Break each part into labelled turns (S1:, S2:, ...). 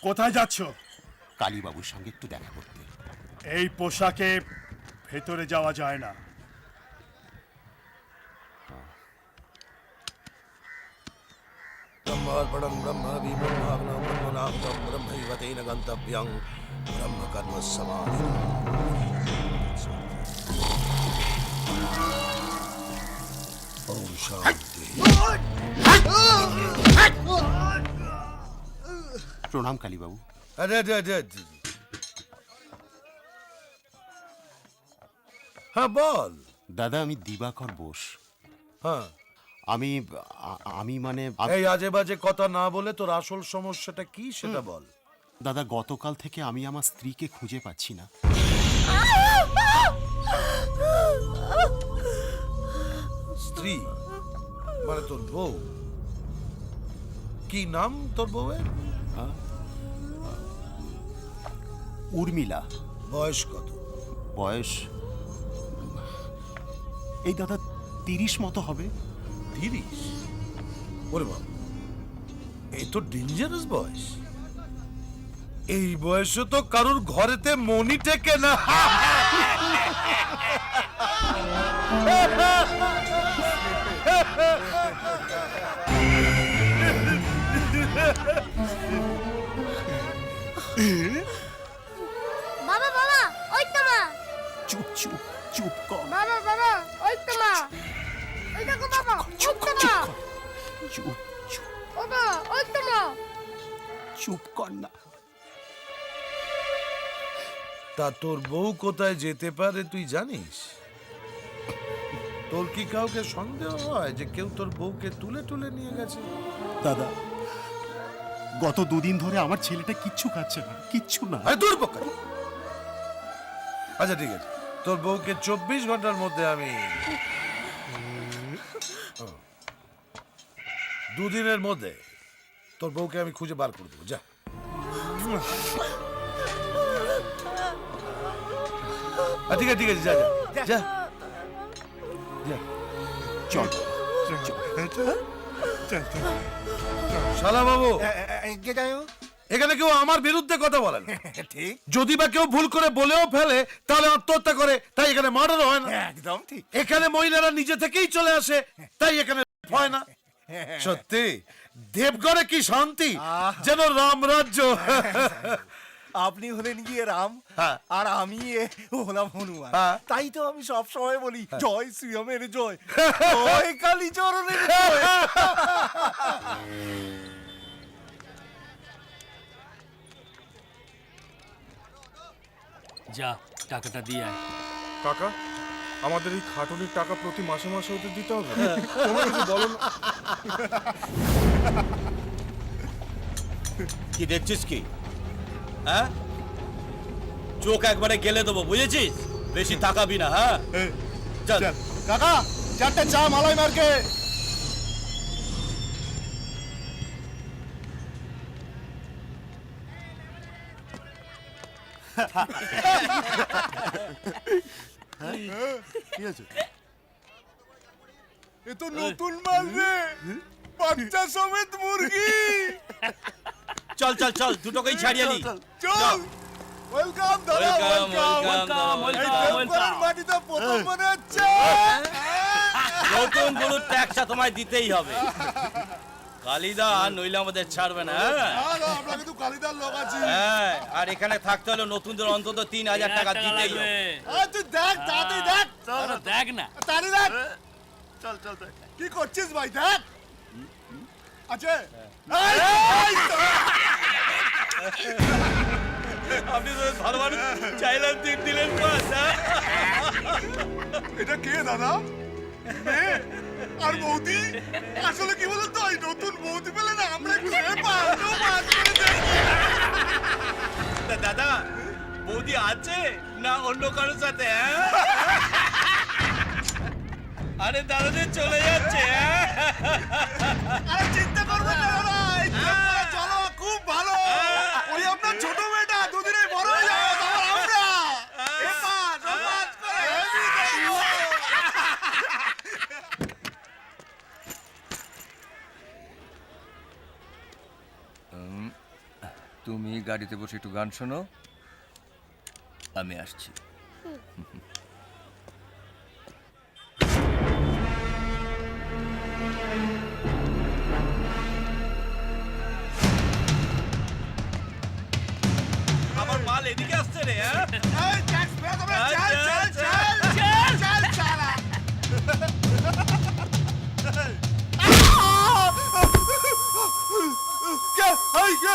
S1: কোথায় যাচ্ছ?
S2: কালীবাবুর সঙ্গে একটু দেখা করতে।
S1: এই পোশাকে ভেতরে যাওয়া যায় না।
S3: ब्रह्मार्पणं ब्रह्मवि ब्रह्माग्नो ब्रह्मणाहुतं ब्रह्मैव तेन गन्तव्यं ब्रह्मकर्म समाधिना। ओम शांति।
S2: প্রণাম কালীবাবু।
S3: अरे हाँ बोल।
S2: দাদা, আমি দিবাকর বোস।
S3: हाँ
S2: আমি মানে
S3: এই আজে বাজে কথা না বলে তোর আসল সমস্যাটা কি সেটা বল।
S2: দাদা, গতকাল থেকে আমি আমার স্ত্রীকে খুঁজে পাচ্ছি না।
S3: স্ত্রী মানে তোর বউ? কি নাম তোর বউয়ের?
S2: উর্মিলা।
S3: বয়স কত?
S2: বয়স এই দাদা 30 মতো হবে।
S3: 30? ওরে বাবা, এই তো ডেঞ্জারাস বয়স। এই বয়সে তো কারোর ঘরেতে মনি টেকে না।
S4: বাবা বাবা ওই তো মা।
S2: চুপ চুপ চুপ কর।
S4: বাবা বাবা ওই তো মা। ওই দেখো বাবা ওই তো মা।
S2: চুপ চুপ
S4: বাবা ওই তো মা।
S2: চুপ কর না।
S3: তা তোর বউ কোথায় যেতে পারে তুই জানিস? তোর কি কাউকে সন্দেহ হয় যে কেউ তোর বউকে তুলে তুলে নিয়ে গেছে?
S2: দাদা, গত 2 দিন ধরে আমার ছেলেটা কিচ্ছু খাচ্ছে না, কিচ্ছু না।
S3: আরে দূর পক্কা। আচ্ছা ঠিক আছে, তোর বউকে 24 ঘন্টার মধ্যে আমি 2 দিনের মধ্যে তোর বউকে আমি খুঁজে বার করে দেবো। যা। ঠিক আছে ঠিক আছে, যা যা যা যা।
S2: চল
S3: শালা বাবু, এখানে কেউ আমার বিরুদ্ধে কথা বলে না।
S5: ঠিক,
S3: যদি বা কেউ ভুল করে বলেও ফেলে তাহলে আত্মহত্যা করে, তাই এখানে মার্ডার হয় না।
S5: একদম ঠিক।
S3: এখানে মহিলারা নিজে থেকেই চলে আসে, তাই এখানে হয় না। সত্যি দেবগড়ে কি শান্তি, যেন রাম রাজ্য।
S5: আপনি হলেন গিয়ে রাম,
S3: হ্যাঁ।
S5: আর আমি হলাম হনুমান।
S3: হ্যাঁ।
S5: তাই তো আমি সব সময় বলি জয় শ্রীরামের জয়, জয় কালী চরণের জয়।
S6: যা টাকাটা দিয়ে আয়।
S7: কাকা, আমাদের এই খাটুনির টাকা প্রতি মাসে মাসে ওদের দিতে হবে। তোমরা কিছু বলো না।
S8: কি দেখছিস কি? হ্যাঁ, চোখ একবারে গেলে দেবো, বুঝেছিস? বেশি তাকাবি না। হ্যাঁ চল।
S1: কাকা, 4টে চা মালাই মার্কে।
S5: এ তো নতুন মাল রে, বাচ্চা সমেত মুরগি।
S8: চল চল চল, দুটোকেই ছাড়িয়ে নি।
S5: চল। ওয়েলকাম দাদা,
S8: ওয়েলকাম
S5: ওয়েলকাম। মাটিতে প্রথম মনে হচ্ছে।
S8: নতুন গরুর ট্যাক্সটা তোমায় দিতেই হবে কালিদা, নইলে আমাদের ছাড়বে না।
S5: আমরা কিন্তু কালিদার লোক আছি।
S8: হ্যাঁ, আর এখানে থাকতে হলে নতুনদের অন্তত 3000 টাকা দিতেই হবে।
S5: তুই দেখ, তাড়াতাড়ি দেখ,
S6: দেখ না।
S5: তাড়াতাড়ি দেখ। চল কি করছিস ভাই? দেখ আছে।
S8: আপনি তো ভালো মানুষ, চাইলাম দিলেন পাস।
S5: এটা কে দাদা? মেয়ে আর বৌদি? আসলে কি বলতো, তো এই নতুন বৌদি পেলে না আমরা খেয়ে পাবো।
S8: দাদা, বৌদি আছে না অন্য কারোর সাথে? আরে দাদা চলে যাচ্ছে।
S5: আরে চিন্তা করবে না দাদা, এই চলো খুব ভালো। ওই আপনার ছোট মেয়েটা দুদিনে বড় হয়ে যাবে, তারপর আমরা সমাজ করে
S9: তুমি গাড়িতে বসে একটু গান শোনো, আমি আসছি।
S8: আমার মাল এদিকে আসছে রে, হ্যাঁ?
S5: এই ট্যাক্স ফেরত হবে,
S8: চল,
S5: চল
S8: চল,
S5: চল চল চল চালা কে এই কে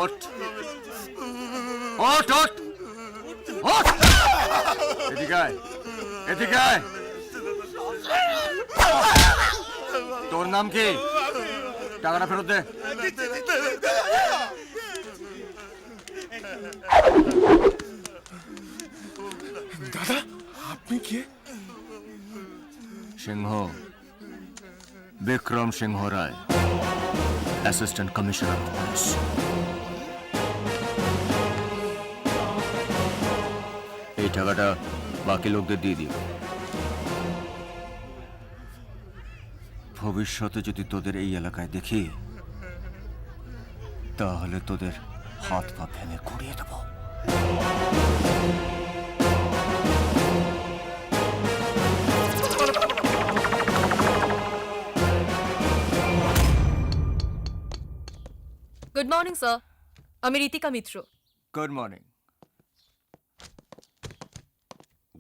S9: ওঠ ওঠ ওঠ ওঠ, এদিকে আয়, এদিকে আয়। তোর নাম কি? টাকাটা ফেরত দে।
S7: দাদা আপনি কে?
S9: সিংহ, বিক্রম সিংহ রায়, অ্যাসিস্ট্যান্ট কমিশনার পুলিশ। এই টাকাটা বাকি লোকদের দিয়ে দিও। ভবিষ্যতে যদি তোদের এই এলাকায় দেখি, তাহলে তোদের হাত পা ভেঙে কুড়িয়ে দেবো।
S10: গুড মর্নিং স্যার, আমি Ritika Mitra.
S9: Good morning.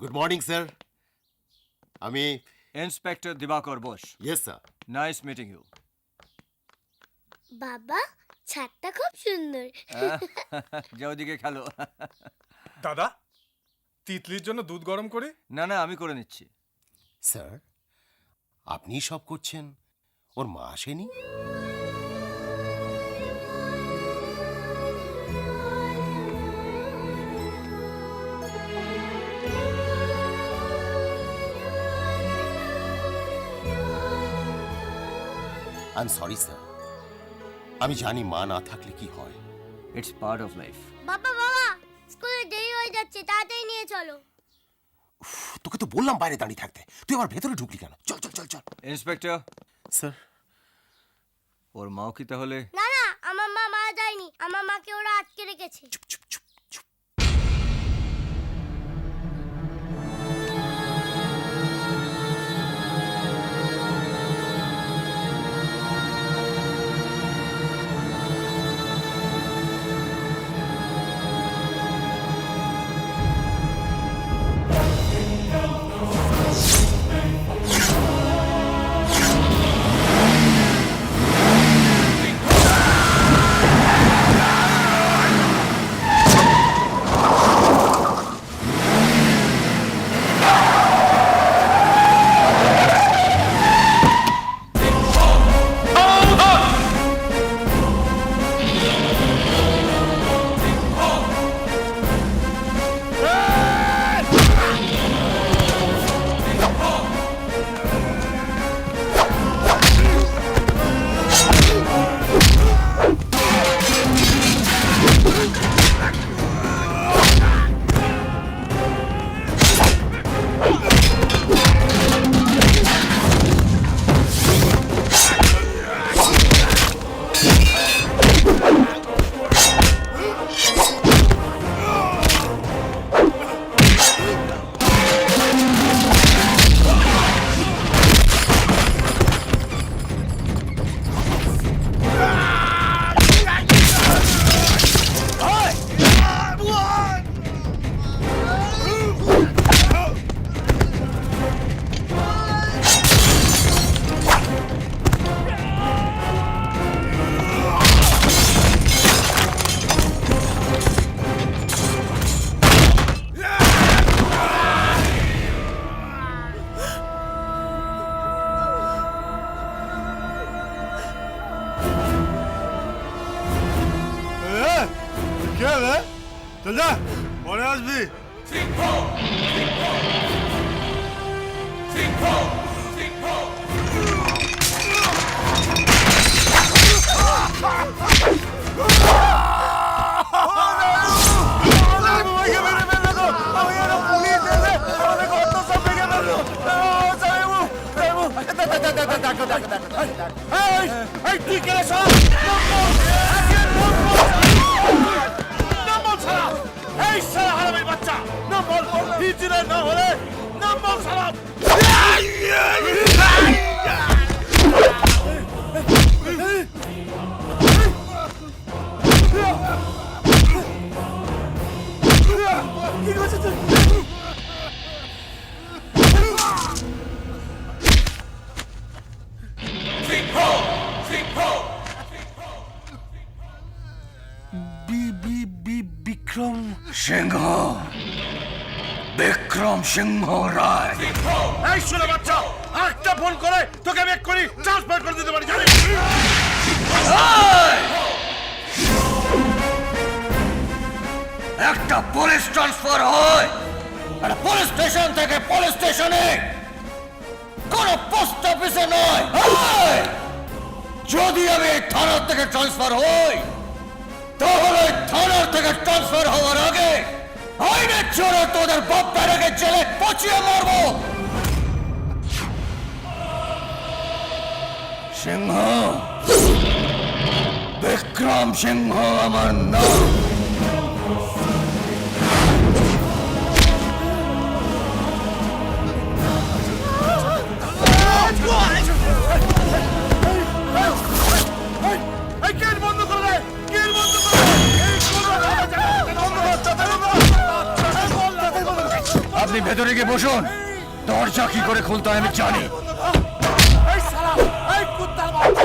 S2: Good morning sir, আমি
S9: inspector Dibakar Bose.
S2: Yes sir.
S9: Nice meeting you.
S4: বাবা ছাদটা খুব সুন্দর।
S9: যাও দিকে খেলো।
S7: দাদা তিতলির জন্য দুধ গরম করে।
S9: না না, আমি করে নিচ্ছি।
S2: স্যার, আপনি সব করছেন, ওর মা আসেনি? আই এম সরি স্যার, আমি জানি মা না থাকলে কি হয়।
S9: It's part of life.
S4: বাবা বাবা স্কুলে দেরি হয়ে যাচ্ছে, তাড়াতাড়ি নিয়ে চলো।
S2: তোকে তো বললাম বাইরে দাঁড়িয়ে থাকতে, তুই আবার ভেতরে ঢুকলি কেন? চল চল চল চল।
S9: ইন্সপেক্টর,
S2: স্যার,
S9: ওর মাও কি তাহলে?
S4: না না, আমার মা মারা যায়নি, আমার মাকে ওরা আটকে রেখেছে।
S2: চুপ চুপ চুপ চুপ।
S5: কে হবে? চল যা, পরে আসবি।
S3: বিক্রম
S9: সিংহ বিক্রম সিংহ রায়।
S5: এই শোনা বাচ্চা, একটা ফোন করে তোকে আমি এক্ষুনি ট্রান্সফার করে দিতে পারি, জানিস?
S9: একটা পুলিশ ট্রান্সফার হয় আর পুলিশ স্টেশন থেকে পুলিশ স্টেশনে, কোন পোস্ট অফিসে নয়। হয়! যদি আমি এই থানার থেকে ট্রান্সফার হই, তাহলে থানার থেকে ট্রান্সফার হওয়ার আগে আইনের চোরে তোদের বাপ বেড়াকে জেলে পচিয়ে মারবো। সিংহ বিক্রম সিংহ আমার নাম। আপনি ভেতরে গিয়ে বসুন, দরজা কি করে খুলতে হয় আমি জানি।
S5: এই শালা, এই কুত্তার বাচ্চা,